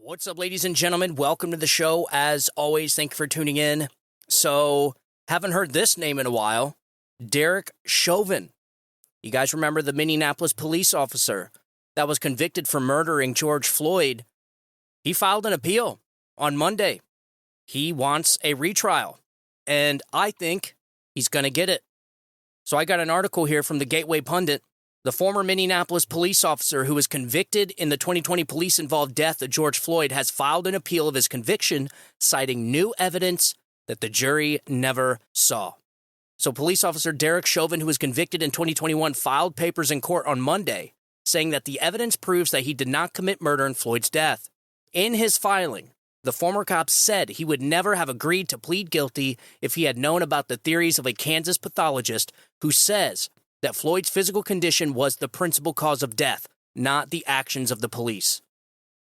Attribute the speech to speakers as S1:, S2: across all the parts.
S1: What's up, ladies and gentlemen? Welcome to the show. As always, thank you for tuning in. So, haven't heard this name in a while. Derek Chauvin. You guys remember the Minneapolis police officer that was convicted for murdering George Floyd? He filed an appeal on Monday. He wants a retrial, and I think he's going to get it. So I got an article here from the Gateway Pundit. The former Minneapolis police officer who was convicted in the 2020 police-involved death of George Floyd has filed an appeal of his conviction, citing new evidence that the jury never saw. So police officer Derek Chauvin, who was convicted in 2021, filed papers in court on Monday, saying that the evidence proves that he did not commit murder in Floyd's death. In his filing, the former cop said he would never have agreed to plead guilty if he had known about the theories of a Kansas pathologist who says that Floyd's physical condition was the principal cause of death, not the actions of the police.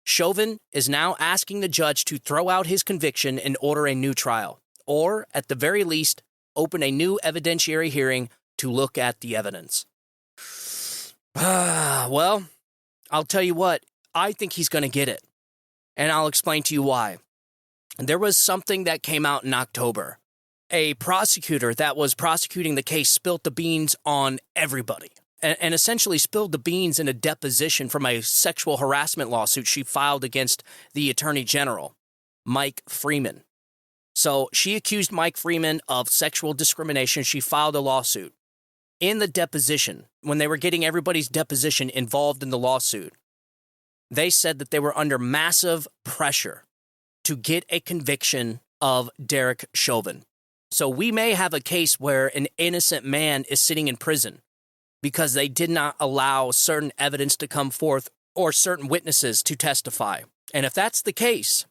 S1: Chauvin is now asking the judge to throw out his conviction and order a new trial, or, at the very least, open a new evidentiary hearing to look at the evidence. Well, I'll tell you what, I think he's going to get it, and I'll explain to you why. There was something that came out in October. A prosecutor that was prosecuting the case spilled the beans on everybody and essentially spilled the beans in a deposition from a sexual harassment lawsuit she filed against the Attorney General, Mike Freeman. So she accused Mike Freeman of sexual discrimination. She filed a lawsuit. In the deposition, when they were getting everybody's deposition involved in the lawsuit, they said that they were under massive pressure to get a conviction of Derek Chauvin. So we may have a case where an innocent man is sitting in prison because they did not allow certain evidence to come forth or certain witnesses to testify. And if that's the case,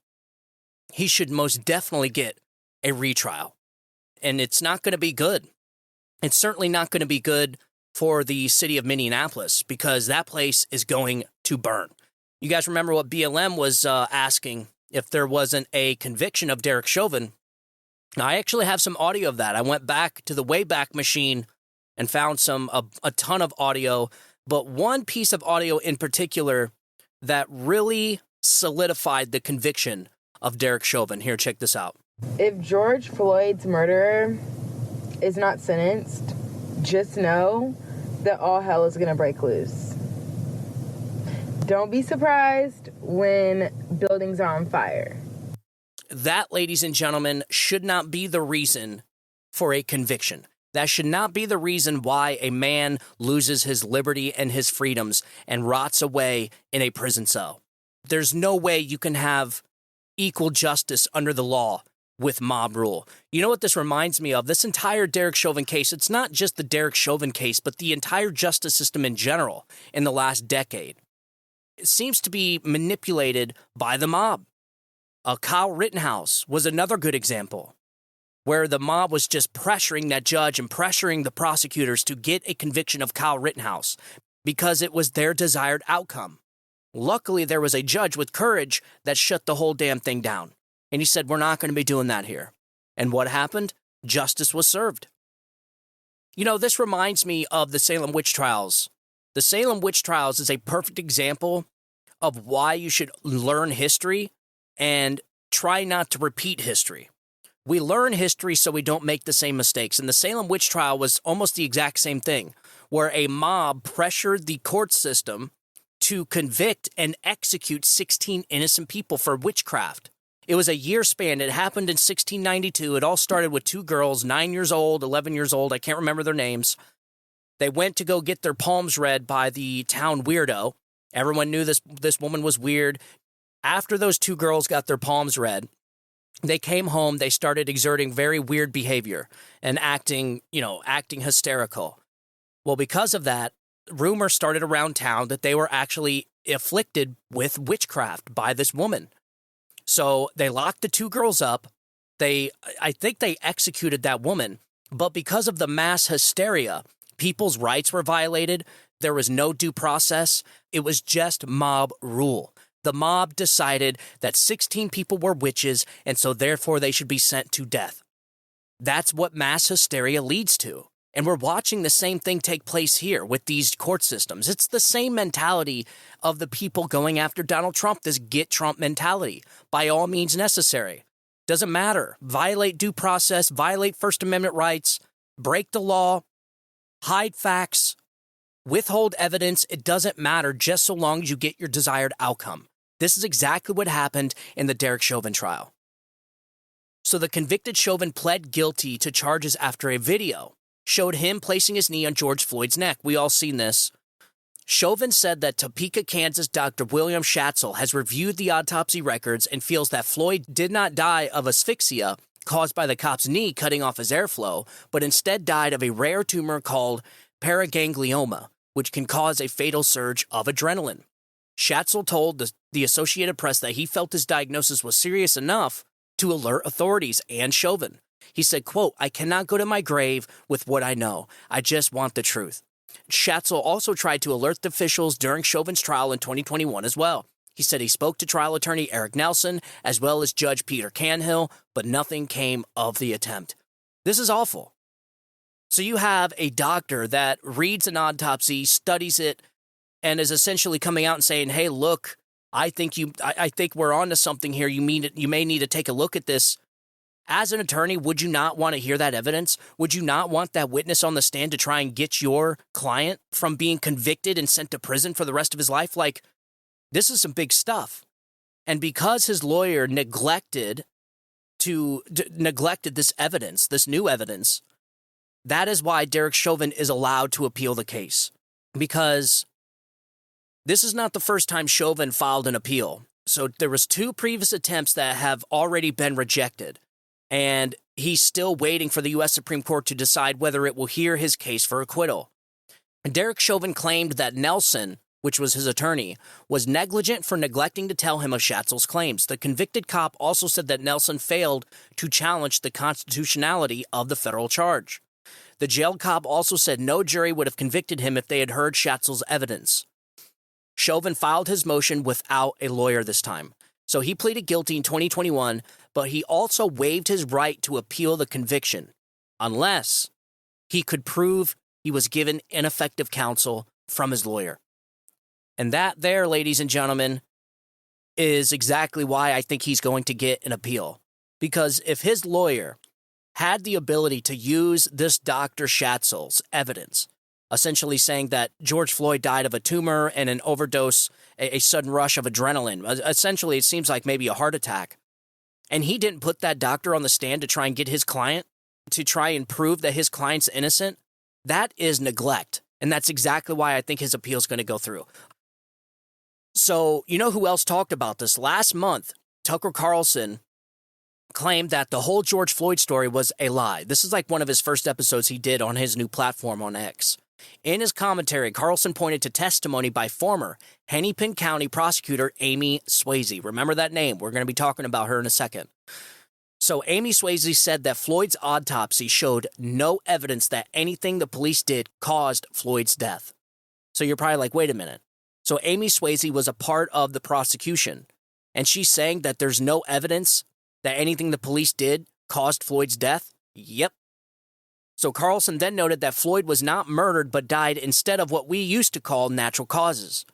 S1: he should most definitely get a retrial. And it's not going to be good. It's certainly not going to be good for the city of Minneapolis because that place is going to burn. You guys remember what BLM was asking if there wasn't a conviction of Derek Chauvin? I actually have some audio of that. I went back to the Wayback Machine and found a ton of audio, but one piece of audio in particular that really solidified the conviction of Derek Chauvin. Here, check this out.
S2: If George Floyd's murderer is not sentenced, just know that all hell is going to break loose. Don't be surprised when buildings are on fire.
S1: That, ladies and gentlemen, should not be the reason for a conviction. That should not be the reason why a man loses his liberty and his freedoms and rots away in a prison cell. There's no way you can have equal justice under the law with mob rule. You know what this reminds me of? This entire Derek Chauvin case, it's not just the Derek Chauvin case, but the entire justice system in general in the last decade. It seems to be manipulated by the mob. Kyle Rittenhouse was another good example, where the mob was just pressuring that judge and pressuring the prosecutors to get a conviction of Kyle Rittenhouse because it was their desired outcome. Luckily, there was a judge with courage that shut the whole damn thing down. And he said, we're not going to be doing that here. And what happened? Justice was served. You know, this reminds me of the Salem witch trials. The Salem witch trials is a perfect example of why you should learn history and try not to repeat history. We learn history so we don't make the same mistakes. And the Salem witch trial was almost the exact same thing, where a mob pressured the court system to convict and execute 16 innocent people for witchcraft. It was a year span. It happened in 1692. It all started with two girls, 9 years old, 11 years old. I can't remember their names. They went to go get their palms read by the town weirdo. Everyone knew this woman was weird. After those two girls got their palms read, they came home, they started exerting very weird behavior and acting hysterical. Well, because of that, rumors started around town that they were actually afflicted with witchcraft by this woman. So they locked the two girls up. I think they executed that woman, but because of the mass hysteria, people's rights were violated. There was no due process. It was just mob rule. The mob decided that 16 people were witches, and so therefore they should be sent to death. That's what mass hysteria leads to. And we're watching the same thing take place here with these court systems. It's the same mentality of the people going after Donald Trump, this get Trump mentality, by all means necessary. Doesn't matter. Violate due process, violate First Amendment rights, break the law, hide facts, withhold evidence. It doesn't matter just so long as you get your desired outcome. This is exactly what happened in the Derek Chauvin trial. So the convicted Chauvin pled guilty to charges after a video showed him placing his knee on George Floyd's neck. We all seen this. Chauvin said that Topeka, Kansas Dr. William Schatzel has reviewed the autopsy records and feels that Floyd did not die of asphyxia caused by the cop's knee cutting off his airflow, but instead died of a rare tumor called paraganglioma, which can cause a fatal surge of adrenaline. Schatzel told the Associated Press that he felt his diagnosis was serious enough to alert authorities and Chauvin. He said, quote, "I cannot go to my grave with what I know. I just want the truth." Schatzel also tried to alert the officials during Chauvin's trial in 2021 as well. He said he spoke to trial attorney Eric Nelson as well as Judge Peter Canhill, but nothing came of the attempt. This is awful. So you have a doctor that reads an autopsy, studies it, and is essentially coming out and saying, hey, look, I think we're onto something here. You may need to take a look at this. As an attorney, would you not want to hear that evidence? Would you not want that witness on the stand to try and get your client from being convicted and sent to prison for the rest of his life? Like, this is some big stuff. And because his lawyer neglected this evidence, this new evidence, that is why Derek Chauvin is allowed to appeal the case. Because this is not the first time Chauvin filed an appeal. So there was 2 previous attempts that have already been rejected. And he's still waiting for the U.S. Supreme Court to decide whether it will hear his case for acquittal. And Derek Chauvin claimed that Nelson, which was his attorney, was negligent for neglecting to tell him of Schatzel's claims. The convicted cop also said that Nelson failed to challenge the constitutionality of the federal charge. The jailed cop also said no jury would have convicted him if they had heard Schatzel's evidence. Chauvin filed his motion without a lawyer this time. So he pleaded guilty in 2021, but he also waived his right to appeal the conviction unless he could prove he was given ineffective counsel from his lawyer. And that there, ladies and gentlemen, is exactly why I think he's going to get an appeal. Because if his lawyer had the ability to use this Dr. Schatzel's evidence, essentially saying that George Floyd died of a tumor and an overdose, a sudden rush of adrenaline. Essentially, it seems like maybe a heart attack. And he didn't put that doctor on the stand to try and get his client, to try and prove that his client's innocent. That is neglect. And that's exactly why I think his appeal is going to go through. So, you know who else talked about this? Last month, Tucker Carlson claimed that the whole George Floyd story was a lie. This is like one of his first episodes he did on his new platform on X. In his commentary, Carlson pointed to testimony by former Hennepin County prosecutor Amy Swayze. Remember that name. We're going to be talking about her in a second. So Amy Swayze said that Floyd's autopsy showed no evidence that anything the police did caused Floyd's death. So you're probably like, wait a minute. So Amy Swayze was a part of the prosecution, and she's saying that there's no evidence that anything the police did caused Floyd's death? Yep. So Carlson then noted that Floyd was not murdered but died instead of what we used to call natural causes,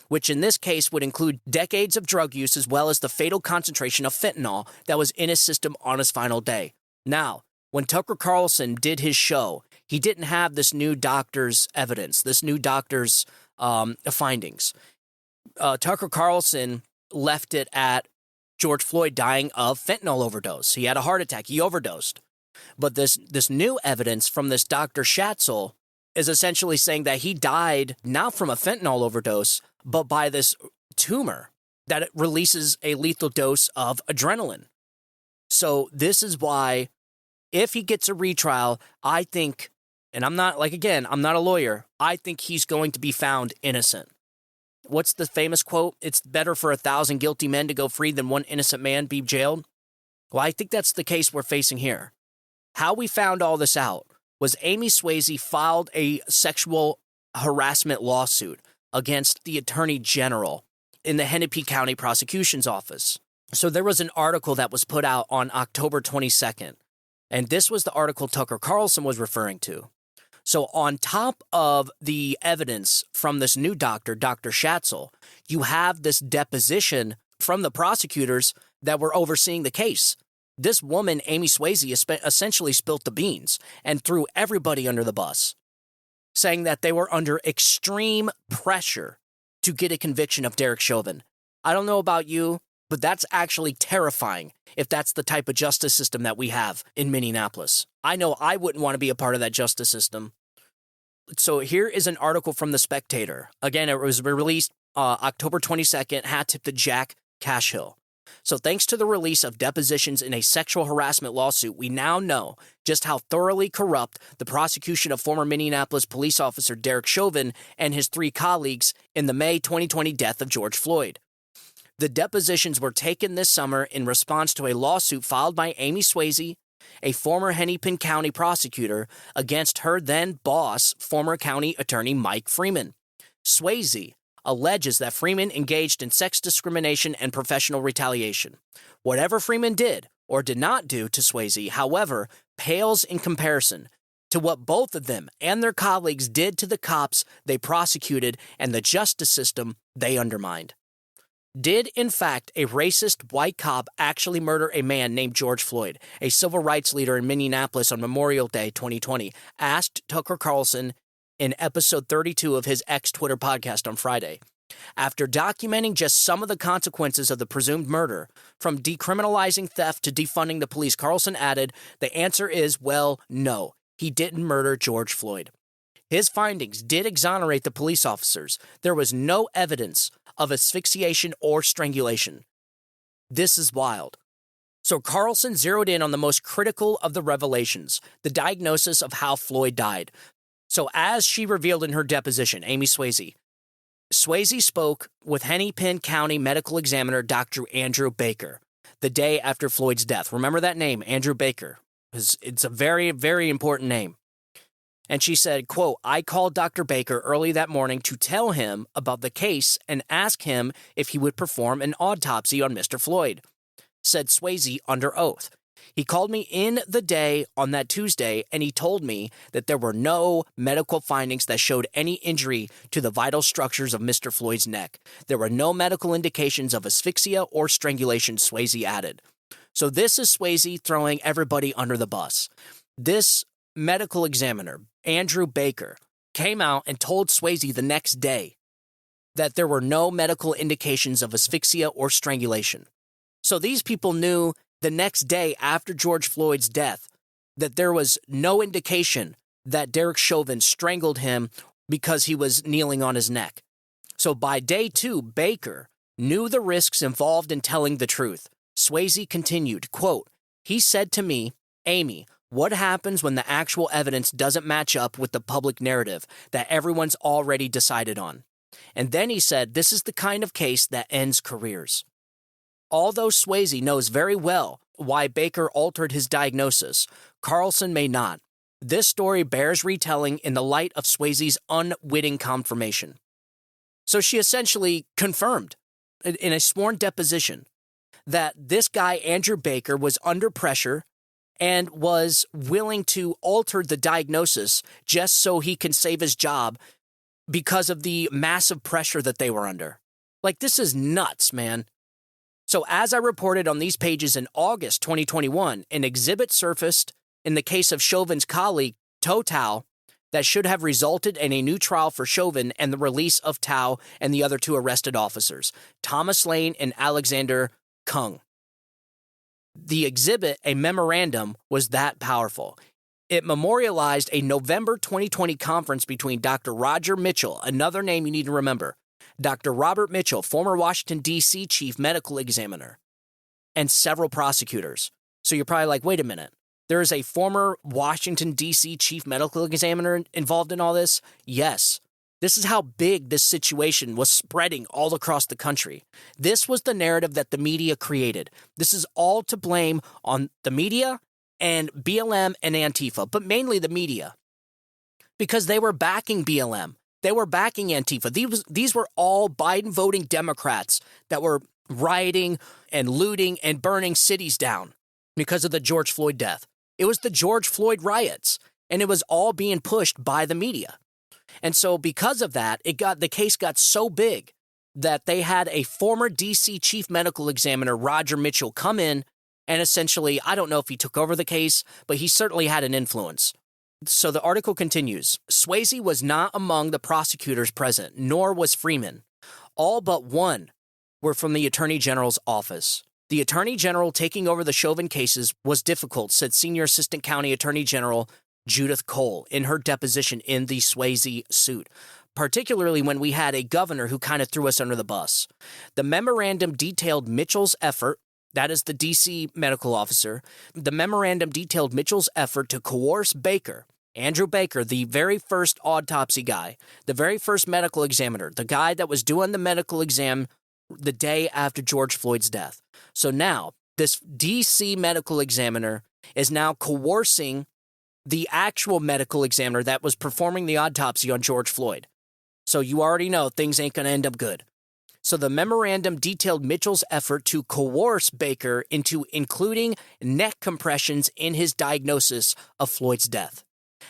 S1: which in this case would include decades of drug use as well as the fatal concentration of fentanyl that was in his system on his final day. Now, when Tucker Carlson did his show, he didn't have this new doctor's evidence, this new doctor's findings. Tucker Carlson left it at George Floyd dying of fentanyl overdose. He had a heart attack. He overdosed. But this new evidence from this Dr. Schatzel is essentially saying that he died not from a fentanyl overdose, but by this tumor that it releases a lethal dose of adrenaline. So this is why, if he gets a retrial, I think, and I'm not a lawyer, I think he's going to be found innocent. What's the famous quote? It's better for 1,000 guilty men to go free than one innocent man be jailed. Well, I think that's the case we're facing here. How we found all this out was Amy Swayze filed a sexual harassment lawsuit against the Attorney General in the Hennepin County Prosecution's Office. So there was an article that was put out on October 22nd, and this was the article Tucker Carlson was referring to. So on top of the evidence from this new doctor, Dr. Schatzel, you have this deposition from the prosecutors that were overseeing the case. This woman, Amy Swayze, essentially spilt the beans and threw everybody under the bus, saying that they were under extreme pressure to get a conviction of Derek Chauvin. I don't know about you, but that's actually terrifying if that's the type of justice system that we have in Minneapolis. I know I wouldn't want to be a part of that justice system. So here is an article from The Spectator. Again, it was released October 22nd, hat tip to Jack Cashill. So thanks to the release of depositions in a sexual harassment lawsuit, we now know just how thoroughly corrupt the prosecution of former Minneapolis police officer Derek Chauvin and his 3 colleagues in the May 2020 death of George Floyd. The depositions were taken this summer in response to a lawsuit filed by Amy Swayze, a former Hennepin County prosecutor, against her then boss, former county attorney Mike Freeman. Swayze alleges that Freeman engaged in sex discrimination and professional retaliation. Whatever Freeman did or did not do to Swayze, however, pales in comparison to what both of them and their colleagues did to the cops they prosecuted and the justice system they undermined. Did, in fact, a racist white cop actually murder a man named George Floyd, a civil rights leader in Minneapolis on Memorial Day 2020, asked Tucker Carlson in episode 32 of his X-Twitter podcast on Friday. After documenting just some of the consequences of the presumed murder, from decriminalizing theft to defunding the police, Carlson added, the answer is, well, no, he didn't murder George Floyd. His findings did exonerate the police officers. There was no evidence of asphyxiation or strangulation. This is wild. So Carlson zeroed in on the most critical of the revelations, the diagnosis of how Floyd died. So as she revealed in her deposition, Amy Swayze spoke with Hennepin County medical examiner Dr. Andrew Baker the day after Floyd's death. Remember that name, Andrew Baker. It's a very, very important name. And she said, quote, I called Dr. Baker early that morning to tell him about the case and ask him if he would perform an autopsy on Mr. Floyd, said Swayze under oath. He called me in the day on that Tuesday, and he told me that there were no medical findings that showed any injury to the vital structures of Mr. Floyd's neck. There were no medical indications of asphyxia or strangulation, Swayze added. So this is Swayze throwing everybody under the bus. This medical examiner, Andrew Baker, came out and told Swayze the next day that there were no medical indications of asphyxia or strangulation. So these people knew the next day after George Floyd's death that there was no indication that Derek Chauvin strangled him because he was kneeling on his neck. So by day 2, Baker knew the risks involved in telling the truth. Swayze continued, quote, he said to me, Amy, what happens when the actual evidence doesn't match up with the public narrative that everyone's already decided on? And then he said, this is the kind of case that ends careers. Although Swayze knows very well why Baker altered his diagnosis, Carlson may not. This story bears retelling in the light of Swayze's unwitting confirmation. So she essentially confirmed in a sworn deposition that this guy, Andrew Baker, was under pressure and was willing to alter the diagnosis just so he can save his job because of the massive pressure that they were under. Like, this is nuts, man. So as I reported on these pages in August 2021, an exhibit surfaced in the case of Chauvin's colleague, Tao, that should have resulted in a new trial for Chauvin and the release of Tao and the other 2 arrested officers, Thomas Lane and Alexander Kung. The exhibit, a memorandum, was that powerful. It memorialized a November 2020 conference between Dr. Roger Mitchell, another name you need to remember, Dr. Robert Mitchell, former Washington, D.C. chief medical examiner, and several prosecutors. So you're probably like, wait a minute. There is a former Washington, D.C. chief medical examiner involved in all this? Yes. This is how big this situation was spreading all across the country. This was the narrative that the media created. This is all to blame on the media and BLM and Antifa, but mainly the media, because they were backing BLM. They were backing Antifa. These were all Biden-voting Democrats that were rioting and looting and burning cities down because of the George Floyd death. It was the George Floyd riots. And it was all being pushed by the media. And so because of that, the case got so big that they had a former D.C. chief medical examiner, Roger Mitchell, come in and essentially, I don't know if he took over the case, but he certainly had an influence. So the article continues. Swayze was not among the prosecutors present, nor was Freeman. All but one were from the Attorney General's office. The Attorney General taking over the Chauvin cases was difficult, said Senior Assistant County Attorney General Judith Cole in her deposition in the Swayze suit, particularly when we had a governor who kind of threw us under the bus. The memorandum detailed Mitchell's effort, that is the D.C. medical officer, the memorandum detailed Mitchell's effort to coerce Baker, Andrew Baker, the very first autopsy guy, the very first medical examiner, the guy that was doing the medical exam the day after George Floyd's death. So now, this D.C. medical examiner is now coercing the actual medical examiner that was performing the autopsy on George Floyd. So you already know things ain't going to end up good. So the memorandum detailed Mitchell's effort to coerce Baker into including neck compressions in his diagnosis of Floyd's death.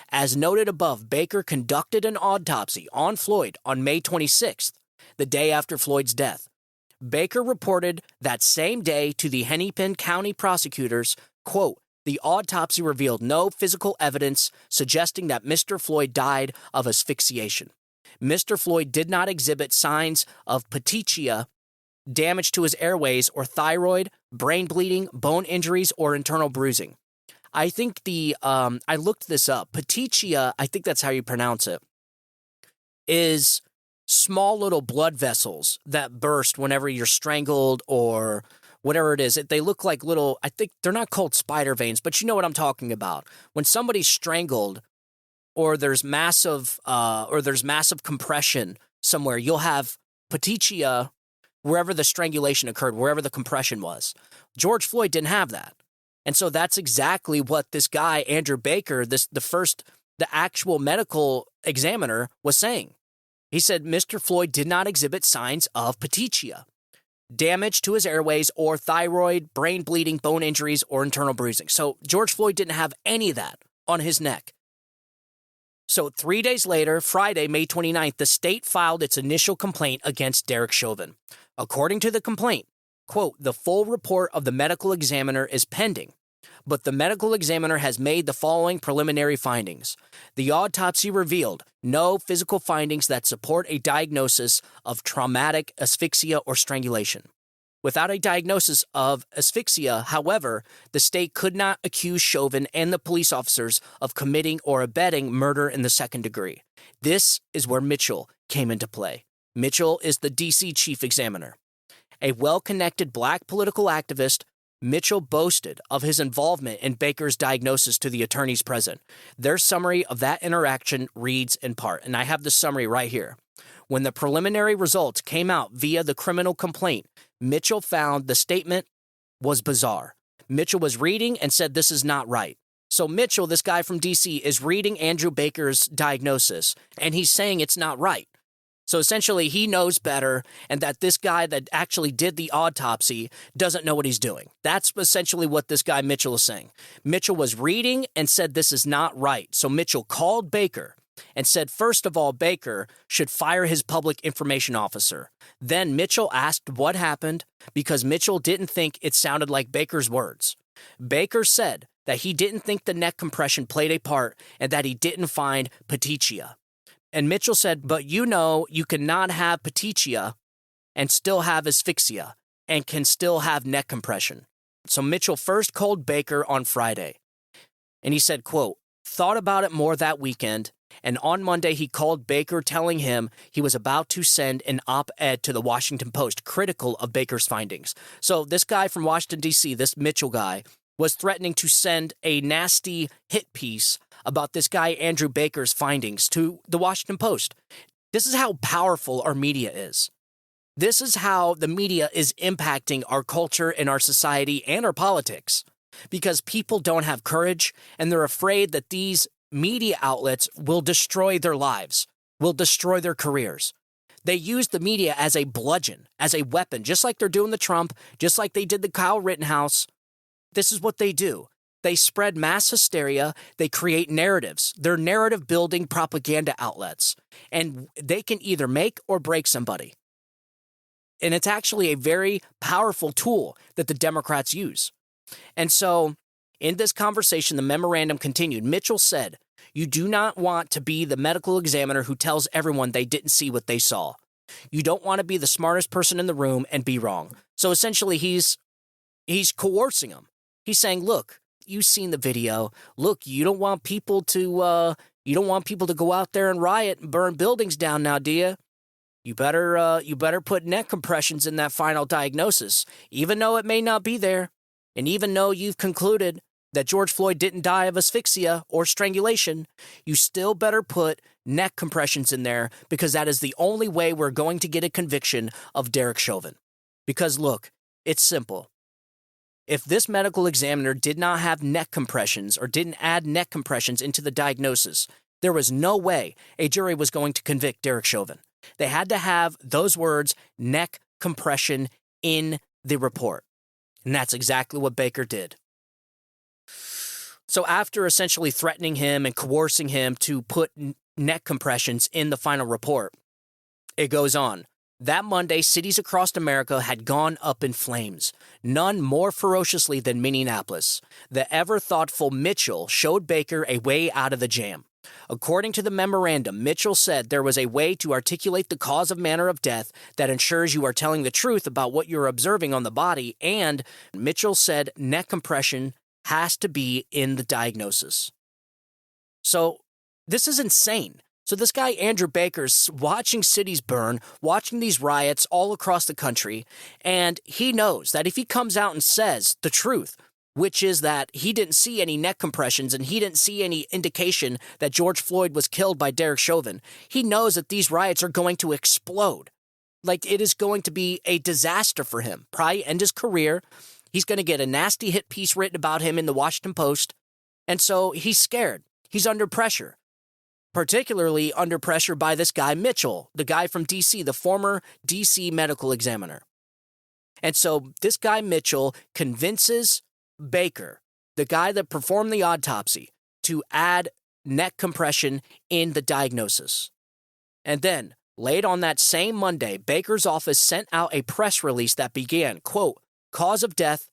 S1: As noted above, Baker conducted an autopsy on Floyd on May 26th, the day after Floyd's death. Baker reported that same day to the Hennepin County prosecutors, quote, the autopsy revealed no physical evidence suggesting that Mr. Floyd died of asphyxiation. Mr. Floyd did not exhibit signs of petechia, damage to his airways, or thyroid, brain bleeding, bone injuries, or internal bruising. I think I looked this up. Petechia, I think that's how you pronounce it, is small little blood vessels that burst whenever you're strangled or whatever it is. They look like little, I think they're not called spider veins, but you know what I'm talking about. When somebody's strangled or there's massive compression somewhere, you'll have petechia wherever the strangulation occurred, wherever the compression was. George Floyd didn't have that. And so that's exactly what this guy, Andrew Baker, the actual medical examiner, was saying. He said Mr. Floyd did not exhibit signs of petechia, damage to his airways, or thyroid, brain bleeding, bone injuries, or internal bruising. So George Floyd didn't have any of that on his neck. So 3 days later, Friday, May 29th, the state filed its initial complaint against Derek Chauvin. According to the complaint, quote, the full report of the medical examiner is pending, but the medical examiner has made the following preliminary findings. The autopsy revealed no physical findings that support a diagnosis of traumatic asphyxia or strangulation. Without a diagnosis of asphyxia, however, the state could not accuse Chauvin and the police officers of committing or abetting murder in the second degree. This is where Mitchell came into play. Mitchell is the D.C. chief examiner. A well-connected black political activist, Mitchell boasted of his involvement in Baker's diagnosis to the attorneys present. Their summary of that interaction reads in part, and I have the summary right here. When the preliminary results came out via the criminal complaint, Mitchell found the statement was bizarre. Mitchell was reading and said this is not right. So Mitchell, this guy from D.C., is reading Andrew Baker's diagnosis, and he's saying it's not right. So essentially, he knows better, and that this guy that actually did the autopsy doesn't know what he's doing. That's essentially what this guy Mitchell is saying. Mitchell was reading and said this is not right. So Mitchell called Baker and said, first of all, Baker should fire his public information officer. Then Mitchell asked what happened because Mitchell didn't think it sounded like Baker's words. Baker said that he didn't think the neck compression played a part and that he didn't find petechia. And Mitchell said, but you know you cannot have petechia and still have asphyxia and can still have neck compression. So Mitchell first called Baker on Friday. And he said, quote, thought about it more that weekend. And on Monday, he called Baker telling him he was about to send an op-ed to the Washington Post critical of Baker's findings. So this guy from Washington, D.C., this Mitchell guy, was threatening to send a nasty hit piece about this guy Andrew Baker's findings to the Washington Post. This is how powerful our media is. This is how the media is impacting our culture and our society and our politics, because people don't have courage and they're afraid that these media outlets will destroy their lives, will destroy their careers. They use the media as a bludgeon, as a weapon, just like they're doing the Trump, just like they did the Kyle Rittenhouse. This is what they do. They spread mass hysteria. They create narratives. They're narrative-building propaganda outlets. And they can either make or break somebody. And it's actually a very powerful tool that the Democrats use. And so, in this conversation, the memorandum continued. Mitchell said, "You do not want to be the medical examiner who tells everyone they didn't see what they saw. You don't want to be the smartest person in the room and be wrong." So essentially, he's coercing them. He's saying, "Look, you've seen the video. Look, you don't want people to go out there and riot and burn buildings down now, do you? You better put neck compressions in that final diagnosis, even though it may not be there, and even though you've concluded that George Floyd didn't die of asphyxia or strangulation, you still better put neck compressions in there, because that is the only way we're going to get a conviction of Derek Chauvin. Because look, it's simple. If this medical examiner did not have neck compressions or didn't add neck compressions into the diagnosis, there was no way a jury was going to convict Derek Chauvin. They had to have those words, neck compression, in the report. And that's exactly what Baker did. So after essentially threatening him and coercing him to put neck compressions in the final report, it goes on. That Monday, cities across America had gone up in flames, none more ferociously than Minneapolis. The ever-thoughtful Mitchell showed Baker a way out of the jam. According to the memorandum, Mitchell said there was a way to articulate the cause of manner of death that ensures you are telling the truth about what you're observing on the body, and Mitchell said neck compression has to be in the diagnosis. So this is insane. So this guy, Andrew Baker's watching cities burn, watching these riots all across the country, and he knows that if he comes out and says the truth, which is that he didn't see any neck compressions and he didn't see any indication that George Floyd was killed by Derek Chauvin, he knows that these riots are going to explode. Like, it is going to be a disaster for him. Probably end his career. He's going to get a nasty hit piece written about him in the Washington Post. And so he's scared. He's under pressure. Particularly under pressure by this guy, Mitchell, the guy from D.C., the former D.C. medical examiner. And so this guy, Mitchell, convinces Baker, the guy that performed the autopsy, to add neck compression in the diagnosis. And then, late on that same Monday, Baker's office sent out a press release that began, quote, "Cause of death,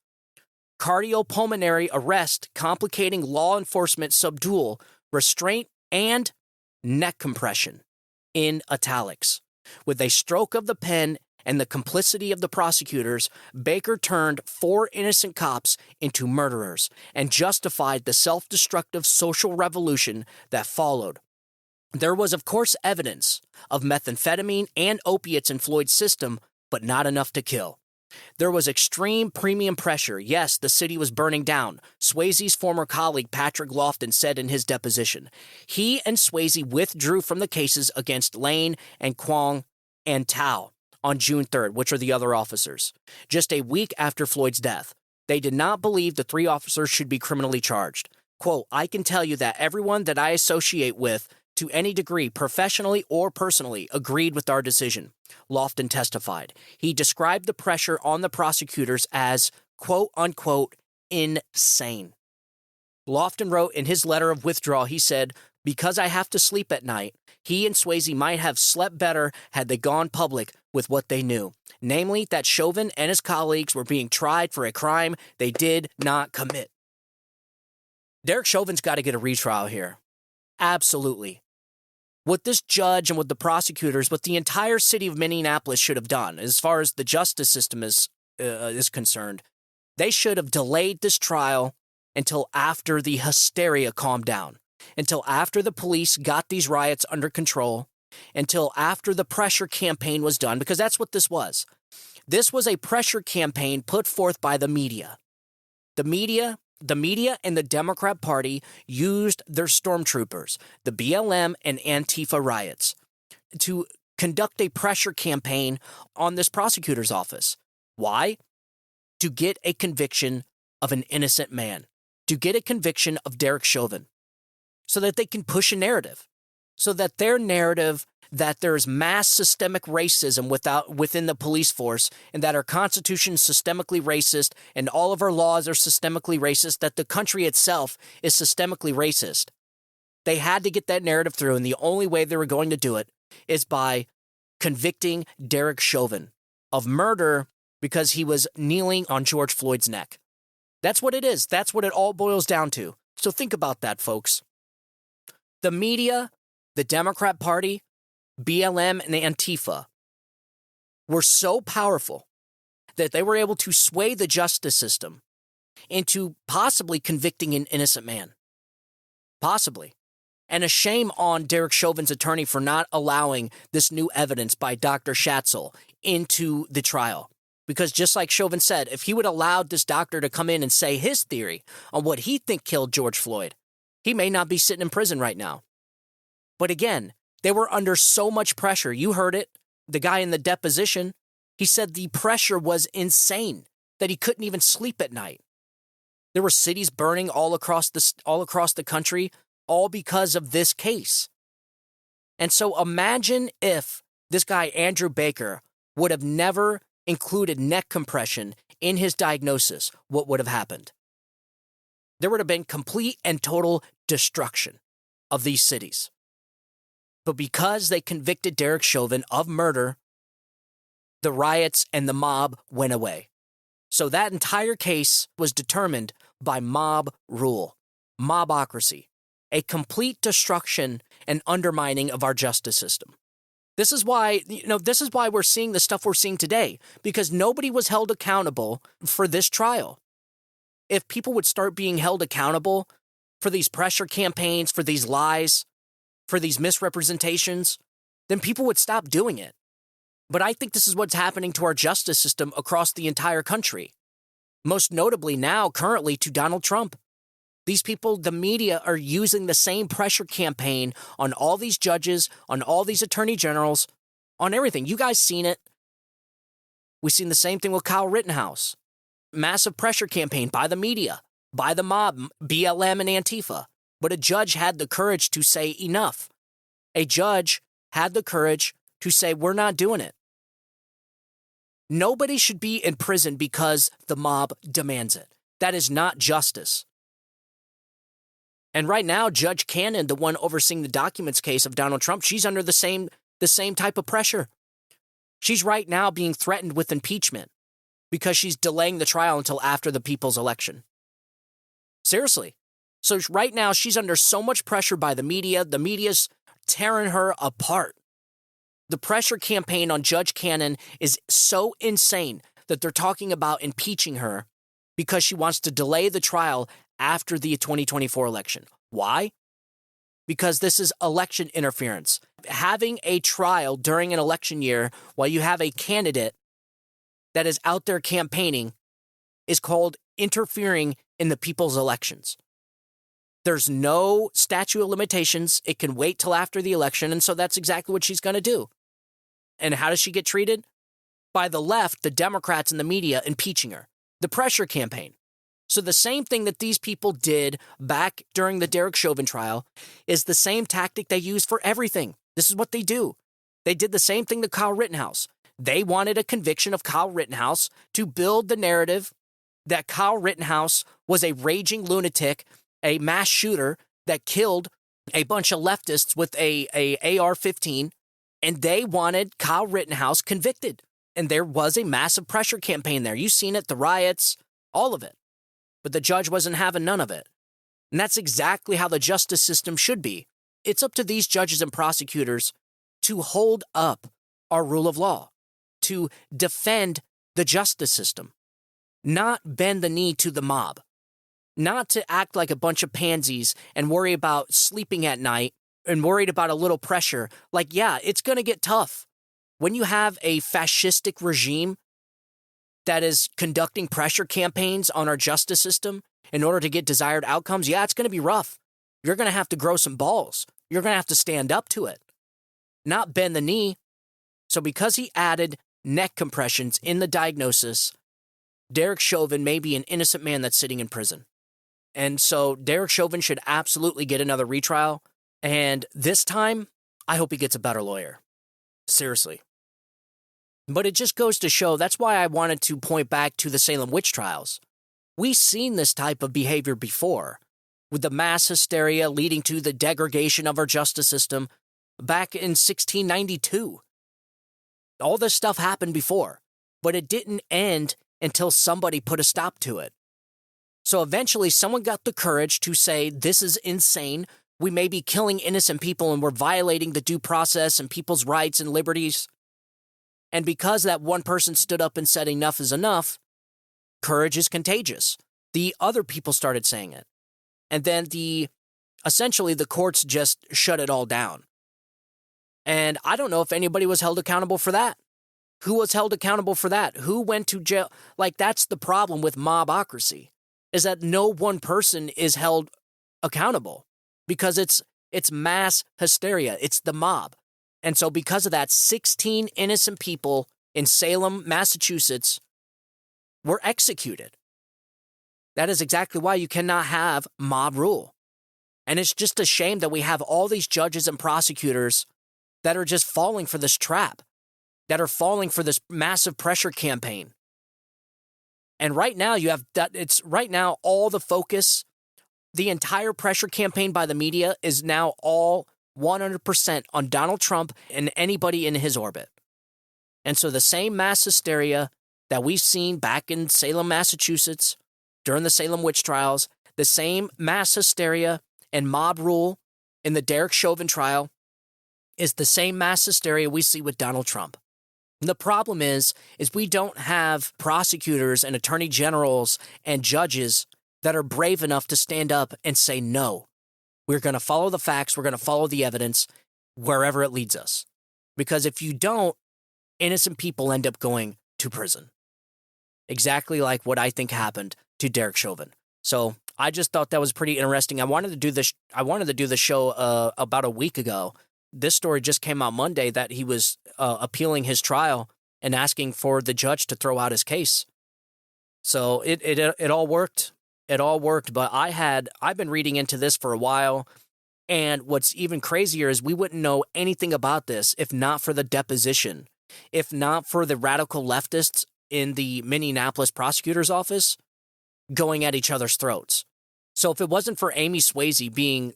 S1: cardiopulmonary arrest complicating law enforcement subdual, restraint, and neck compression," in italics. With a stroke of the pen and the complicity of the prosecutors, Baker turned 4 innocent cops into murderers and justified the self-destructive social revolution that followed. There was, of course, evidence of methamphetamine and opiates in Floyd's system, but not enough to kill. There was extreme premium pressure. Yes, the city was burning down. Swayze's former colleague Patrick Lofton said in his deposition. He and Swayze withdrew from the cases against Lane and Kwong and Tao on June 3rd, which are the other officers, just a week after Floyd's death. They did not believe the 3 officers should be criminally charged. Quote, "I can tell you that everyone that I associate with, to any degree, professionally or personally, agreed with our decision," Lofton testified. He described the pressure on the prosecutors as, quote-unquote, insane. Lofton wrote in his letter of withdrawal, he said, "Because I have to sleep at night, he and Swayze might have slept better had they gone public with what they knew, namely that Chauvin and his colleagues were being tried for a crime they did not commit." Derek Chauvin's got to get a retrial here. Absolutely. What this judge and what the prosecutors, what the entire city of Minneapolis should have done, as far as the justice system is concerned, they should have delayed this trial until after the hysteria calmed down, until after the police got these riots under control, until after the pressure campaign was done, because that's what this was. This was a pressure campaign put forth by the media. The media and the Democrat Party used their stormtroopers, the BLM and Antifa riots, to conduct a pressure campaign on this prosecutor's office. Why? To get a conviction of an innocent man, to get a conviction of Derek Chauvin, so that they can push a narrative, so that their narrative that there's mass systemic racism within the police force, and that our Constitution is systemically racist, and all of our laws are systemically racist, that the country itself is systemically racist. They had to get that narrative through, and the only way they were going to do it is by convicting Derek Chauvin of murder because he was kneeling on George Floyd's neck. That's what it is. That's what it all boils down to. So think about that, folks. The media, the Democrat Party, BLM, and Antifa were so powerful that they were able to sway the justice system into possibly convicting an innocent man. Possibly. And a shame on Derek Chauvin's attorney for not allowing this new evidence by Dr. Schatzel into the trial. Because just like Chauvin said, if he would have allowed this doctor to come in and say his theory on what he think killed George Floyd, he may not be sitting in prison right now. But again, they were under so much pressure. You heard it. The guy in the deposition, he said the pressure was insane, that he couldn't even sleep at night. There were cities burning all across the country, all because of this case. And so imagine if this guy, Andrew Baker, would have never included neck compression in his diagnosis, what would have happened? There would have been complete and total destruction of these cities. But because they convicted Derek Chauvin of murder, the riots and the mob went away. So that entire case was determined by mob rule, mobocracy, a complete destruction and undermining of our justice system. This is why we're seeing the stuff we're seeing today, because nobody was held accountable for this trial. If people would start being held accountable for these pressure campaigns, for these lies, for these misrepresentations, then people would stop doing it. But I think this is what's happening to our justice system across the entire country. Most notably now, currently, to Donald Trump. These people, the media, are using the same pressure campaign on all these judges, on all these attorney generals, on everything. You guys seen it. We've seen the same thing with Kyle Rittenhouse. Massive pressure campaign by the media, by the mob, BLM and Antifa. But a judge had the courage to say enough. A judge had the courage to say, we're not doing it. Nobody should be in prison because the mob demands it. That is not justice. And right now, Judge Cannon, the one overseeing the documents case of Donald Trump, she's under the same type of pressure. She's right now being threatened with impeachment because she's delaying the trial until after the people's election. Seriously. So right now, she's under so much pressure by the media. The media's tearing her apart. The pressure campaign on Judge Cannon is so insane that they're talking about impeaching her because she wants to delay the trial after the 2024 election. Why? Because this is election interference. Having a trial during an election year while you have a candidate that is out there campaigning is called interfering in the people's elections. There's no statute of limitations. It can wait till after the election, and so that's exactly what she's going to do. And how does she get treated? By the left, the Democrats and the media impeaching her. The pressure campaign. So the same thing that these people did back during the Derek Chauvin trial is the same tactic they use for everything. This is what they do. They did the same thing to Kyle Rittenhouse. They wanted a conviction of Kyle Rittenhouse to build the narrative that Kyle Rittenhouse was a raging lunatic, a mass shooter that killed a bunch of leftists with a AR-15, and they wanted Kyle Rittenhouse convicted. And there was a massive pressure campaign there. You've seen it, the riots, all of it. But the judge wasn't having none of it. And that's exactly how the justice system should be. It's up to these judges and prosecutors to hold up our rule of law, to defend the justice system, not bend the knee to the mob, not to act like a bunch of pansies and worry about sleeping at night and worried about a little pressure. Like, yeah, it's going to get tough. When you have a fascistic regime that is conducting pressure campaigns on our justice system in order to get desired outcomes, yeah, it's going to be rough. You're going to have to grow some balls. You're going to have to stand up to it, not bend the knee. So because he added neck compressions in the diagnosis, Derek Chauvin may be an innocent man that's sitting in prison. And so Derek Chauvin should absolutely get another retrial. And this time, I hope he gets a better lawyer. Seriously. But it just goes to show, that's why I wanted to point back to the Salem witch trials. We've seen this type of behavior before, with the mass hysteria leading to the degradation of our justice system back in 1692. All this stuff happened before, but it didn't end until somebody put a stop to it. So eventually someone got the courage to say, this is insane. We may be killing innocent people and we're violating the due process and people's rights and liberties. And because that one person stood up and said enough is enough, courage is contagious. The other people started saying it. And then essentially the courts just shut it all down. And I don't know if anybody was held accountable for that. Who was held accountable for that? Who went to jail? Like, that's the problem with mobocracy, is that no one person is held accountable because it's mass hysteria. It's the mob. And so because of that, 16 innocent people in Salem, Massachusetts were executed. That is exactly why you cannot have mob rule. And it's just a shame that we have all these judges and prosecutors that are just falling for this trap, that are falling for this massive pressure campaign. And right now all the focus, the entire pressure campaign by the media is now all 100% on Donald Trump and anybody in his orbit. And so the same mass hysteria that we've seen back in Salem, Massachusetts, during the Salem witch trials, the same mass hysteria and mob rule in the Derek Chauvin trial is the same mass hysteria we see with Donald Trump. And the problem is we don't have prosecutors and attorney generals and judges that are brave enough to stand up and say, no, we're going to follow the facts, we're going to follow the evidence wherever it leads us. Because if you don't, innocent people end up going to prison. Exactly like what I think happened to Derek Chauvin. So I just thought that was pretty interesting. I wanted to do the show about a week ago. This story just came out Monday that he was appealing his trial and asking for the judge to throw out his case. So it all worked. It all worked, but I've been reading into this for a while, and what's even crazier is we wouldn't know anything about this if not for the deposition, if not for the radical leftists in the Minneapolis prosecutor's office going at each other's throats. So if it wasn't for Amy Swayze being,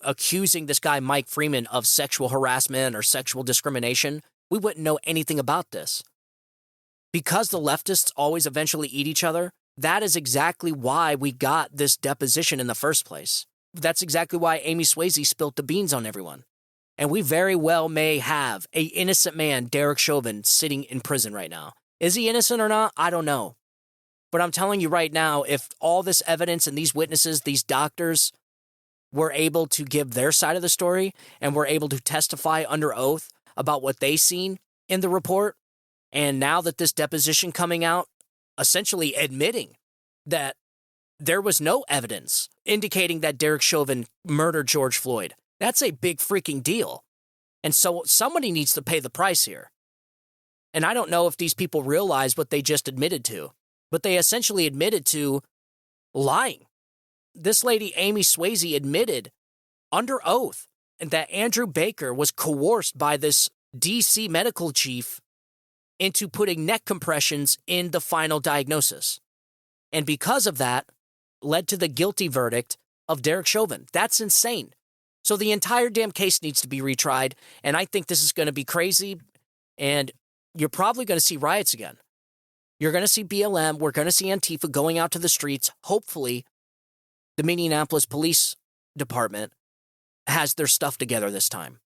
S1: accusing this guy Mike Freeman of sexual harassment or sexual discrimination, we wouldn't know anything about this. Because the leftists always eventually eat each other, that is exactly why we got this deposition in the first place. That's exactly why Amy Swayze spilt the beans on everyone. And we very well may have an innocent man, Derek Chauvin, sitting in prison right now. Is he innocent or not? I don't know. But I'm telling you right now, if all this evidence and these witnesses, these doctors, were able to give their side of the story and were able to testify under oath about what they seen in the report, and now that this deposition coming out, essentially admitting that there was no evidence indicating that Derek Chauvin murdered George Floyd, that's a big freaking deal. And so somebody needs to pay the price here. And I don't know if these people realize what they just admitted to, but they essentially admitted to lying. This lady, Amy Swayze, admitted under oath that Andrew Baker was coerced by this DC medical chief into putting neck compressions in the final diagnosis. And because of that, led to the guilty verdict of Derek Chauvin. That's insane. So the entire damn case needs to be retried, and I think this is going to be crazy, and you're probably going to see riots again. You're going to see BLM, we're going to see Antifa going out to the streets. Hopefully, the Minneapolis Police Department has their stuff together this time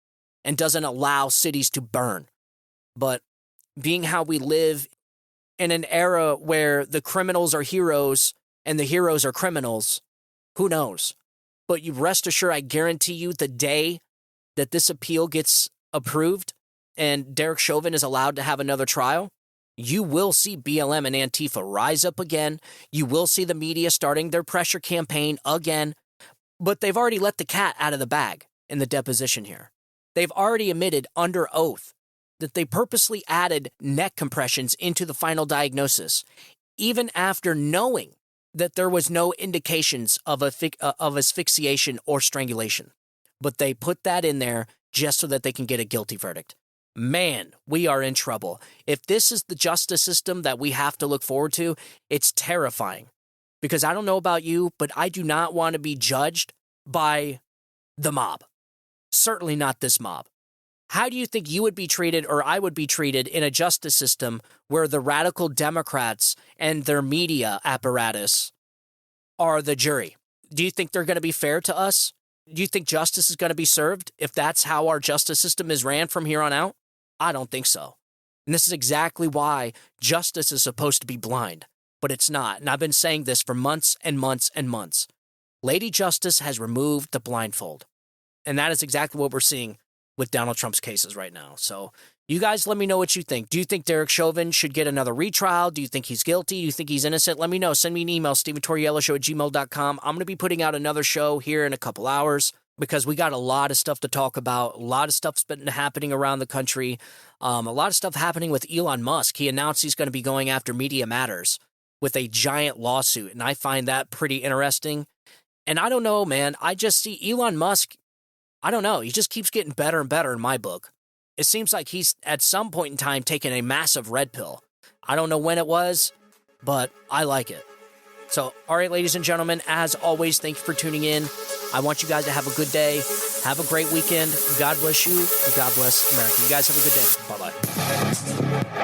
S1: and doesn't allow cities to burn. But being how we live in an era where the criminals are heroes and the heroes are criminals, who knows? But you rest assured, I guarantee you, the day that this appeal gets approved and Derek Chauvin is allowed to have another trial, you will see BLM and Antifa rise up again. You will see the media starting their pressure campaign again. But they've already let the cat out of the bag in the deposition here. They've already admitted under oath that they purposely added neck compressions into the final diagnosis, even after knowing that there was no indications of asphyxiation or strangulation. But they put that in there just so that they can get a guilty verdict. Man, we are in trouble. If this is the justice system that we have to look forward to, it's terrifying. Because I don't know about you, but I do not want to be judged by the mob. Certainly not this mob. How do you think you would be treated, or I would be treated, in a justice system where the radical Democrats and their media apparatus are the jury? Do you think they're going to be fair to us? Do you think justice is going to be served if that's how our justice system is ran from here on out? I don't think so. And this is exactly why justice is supposed to be blind, but it's not. And I've been saying this for months and months and months. Lady Justice has removed the blindfold. And that is exactly what we're seeing with Donald Trump's cases right now. So you guys let me know what you think. Do you think Derek Chauvin should get another retrial? Do you think he's guilty? Do you think he's innocent? Let me know. Send me an email, StephenTaurielloShow@gmail.com. I'm going to be putting out another show here in a couple hours because we got a lot of stuff to talk about. A lot of stuff's been happening around the country. A lot of stuff happening with Elon Musk. He announced he's going to be going after Media Matters with a giant lawsuit, and I find that pretty interesting. And I don't know, man. I just see Elon Musk, I don't know. He just keeps getting better and better in my book. It seems like he's, at some point in time, taken a massive red pill. I don't know when it was, but I like it. So, all right, ladies and gentlemen, as always, thank you for tuning in. I want you guys to have a good day. Have a great weekend. God bless you, and God bless America. You guys have a good day. Bye-bye.